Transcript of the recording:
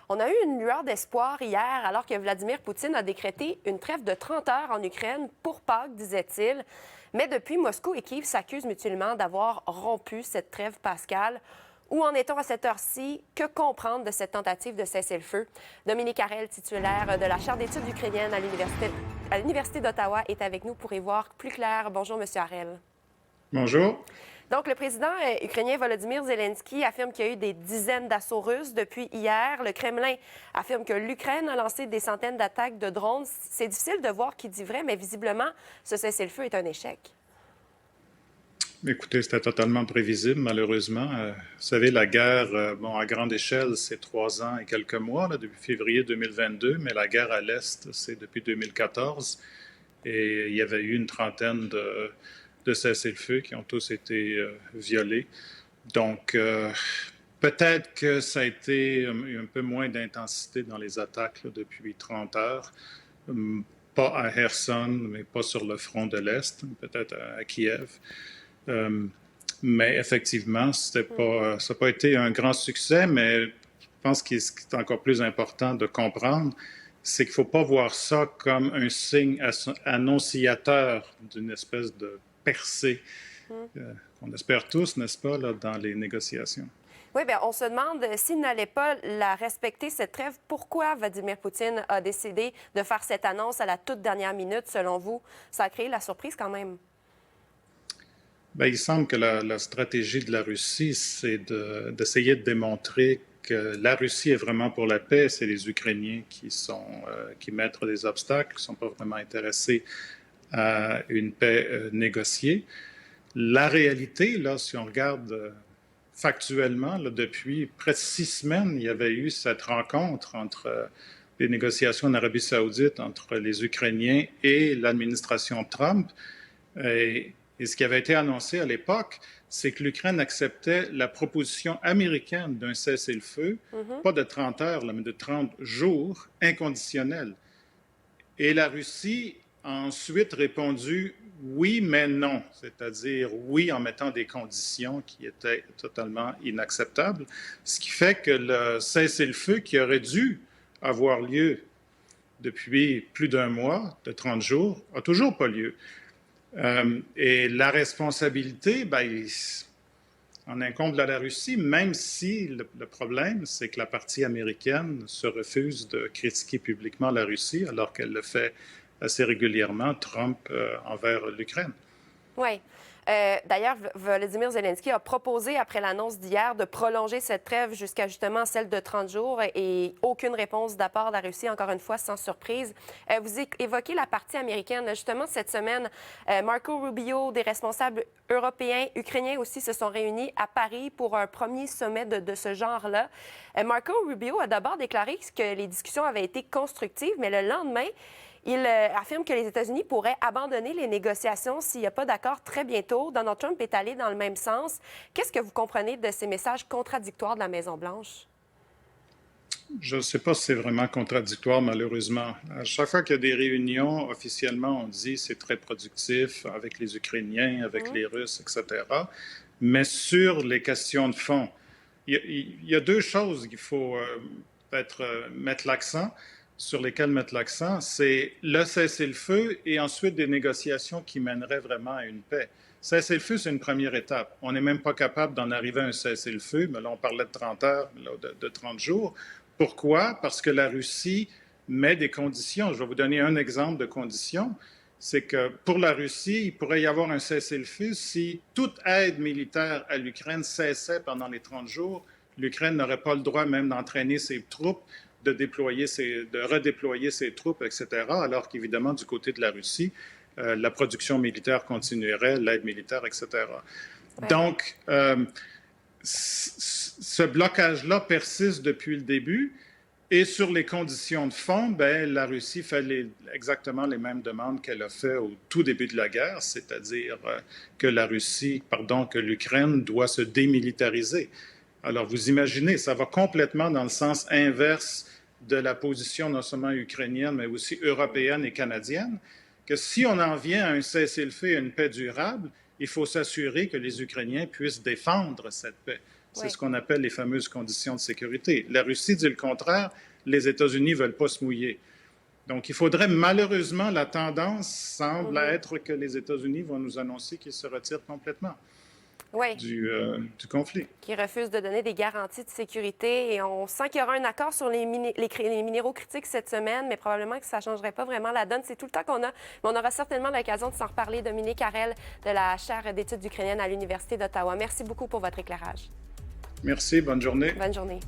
On a eu une lueur d'espoir hier alors que Vladimir Poutine a décrété une trêve de 30 heures en Ukraine pour Pâques, disait-il. Mais depuis, Moscou et Kiev s'accusent mutuellement d'avoir rompu cette trêve pascale. Où en est-on à cette heure-ci? Que comprendre de cette tentative de cessez-le-feu? Dominique Harel, titulaire de la chaire d'études ukrainiennes à l'Université d'Ottawa, est avec nous pour y voir plus clair. Bonjour, Monsieur Harel. Bonjour. Donc, le président ukrainien Volodymyr Zelensky affirme qu'il y a eu des dizaines d'assauts russes depuis hier. Le Kremlin affirme que l'Ukraine a lancé des centaines d'attaques de drones. C'est difficile de voir qui dit vrai, mais visiblement, ce cessez-le-feu est un échec. Écoutez, c'était totalement prévisible, malheureusement. Vous savez, la guerre, à grande échelle, c'est 3 ans et quelques mois, là, depuis février 2022, mais la guerre à l'Est, c'est depuis 2014. Et il y avait eu une trentaine de cessez-le-feu qui ont tous été violés. Donc, peut-être que ça a été un peu moins d'intensité dans les attaques là, depuis 30 heures. Pas à Kherson, mais pas sur le front de l'Est, peut-être à Kiev. Mais effectivement, ça n'a pas été un grand succès, mais je pense que ce qui est encore plus important de comprendre, c'est qu'il ne faut pas voir ça comme un signe annonciateur d'une espèce de percée qu'on espère tous, n'est-ce pas, là, dans les négociations. Oui, bien, on se demande s'il n'allait pas la respecter, cette trêve. Pourquoi Vladimir Poutine a décidé de faire cette annonce à la toute dernière minute, selon vous? Ça a créé la surprise quand même. Bien, il semble que la stratégie de la Russie, c'est d'essayer de démontrer que la Russie est vraiment pour la paix. C'est les Ukrainiens qui mettent des obstacles, qui ne sont pas vraiment intéressés à une paix négociée. La réalité, là, si on regarde factuellement, là, depuis près de 6 semaines, il y avait eu cette rencontre entre les négociations en Arabie saoudite entre les Ukrainiens et l'administration Trump. Et ce qui avait été annoncé à l'époque, c'est que l'Ukraine acceptait la proposition américaine d'un cessez-le-feu, pas de 30 heures, là, mais de 30 jours, inconditionnel. Et la Russie a ensuite répondu oui, mais non, c'est-à-dire oui en mettant des conditions qui étaient totalement inacceptables, ce qui fait que le cessez-le-feu qui aurait dû avoir lieu depuis plus d'1 mois, de 30 jours, n'a toujours pas lieu. Et la responsabilité, en incombe à la Russie, même si le problème, c'est que la partie américaine se refuse de critiquer publiquement la Russie, alors qu'elle le fait assez régulièrement, Trump, envers l'Ukraine. Oui. D'ailleurs, Volodymyr Zelensky a proposé, après l'annonce d'hier, de prolonger cette trêve jusqu'à justement celle de 30 jours et aucune réponse de la part de la Russie, encore une fois, sans surprise. Vous évoquez la partie américaine. Justement, cette semaine, Marco Rubio, des responsables européens, ukrainiens aussi, se sont réunis à Paris pour un premier sommet de ce genre-là. Marco Rubio a d'abord déclaré que les discussions avaient été constructives, mais le lendemain, il affirme que les États-Unis pourraient abandonner les négociations s'il n'y a pas d'accord très bientôt. Donald Trump est allé dans le même sens. Qu'est-ce que vous comprenez de ces messages contradictoires de la Maison-Blanche? Je ne sais pas si c'est vraiment contradictoire, malheureusement. À chaque fois qu'il y a des réunions, officiellement, on dit que c'est très productif avec les Ukrainiens, avec les Russes, etc. Mais sur les questions de fond, il y a 2 choses qu'il faut peut-être sur lesquelles mettre l'accent, c'est le cessez-le-feu et ensuite des négociations qui mèneraient vraiment à une paix. Cessez-le-feu, c'est une première étape. On n'est même pas capable d'en arriver à un cessez-le-feu, mais là, on parlait de 30 heures, là, de 30 jours. Pourquoi? Parce que la Russie met des conditions. Je vais vous donner un exemple de conditions. C'est que pour la Russie, il pourrait y avoir un cessez-le-feu si toute aide militaire à l'Ukraine cessait pendant les 30 jours. L'Ukraine n'aurait pas le droit même d'entraîner ses troupes, de redéployer ses troupes, etc., alors qu'évidemment, du côté de la Russie, la production militaire continuerait, l'aide militaire, etc. Ouais. Donc, ce blocage-là persiste depuis le début. Et sur les conditions de fond, la Russie fait exactement les mêmes demandes qu'elle a fait au tout début de la guerre, c'est-à-dire que que l'Ukraine doit se démilitariser. Alors, vous imaginez, ça va complètement dans le sens inverse de la position non seulement ukrainienne, mais aussi européenne et canadienne, que si on en vient à un cessez-le-feu et à une paix durable, il faut s'assurer que les Ukrainiens puissent défendre cette paix. C'est Oui. ce qu'on appelle les fameuses conditions de sécurité. La Russie dit le contraire, les États-Unis ne veulent pas se mouiller. Donc, il faudrait malheureusement, la tendance semble être que les États-Unis vont nous annoncer qu'ils se retirent complètement Oui. du conflit. Qui refuse de donner des garanties de sécurité. Et on sent qu'il y aura un accord sur les minéraux critiques cette semaine, mais probablement que ça ne changerait pas vraiment la donne. C'est tout le temps qu'on a. Mais on aura certainement l'occasion de s'en reparler. Dominique Harel de la chaire d'études ukrainiennes à l'Université d'Ottawa. Merci beaucoup pour votre éclairage. Merci, bonne journée. Bonne journée.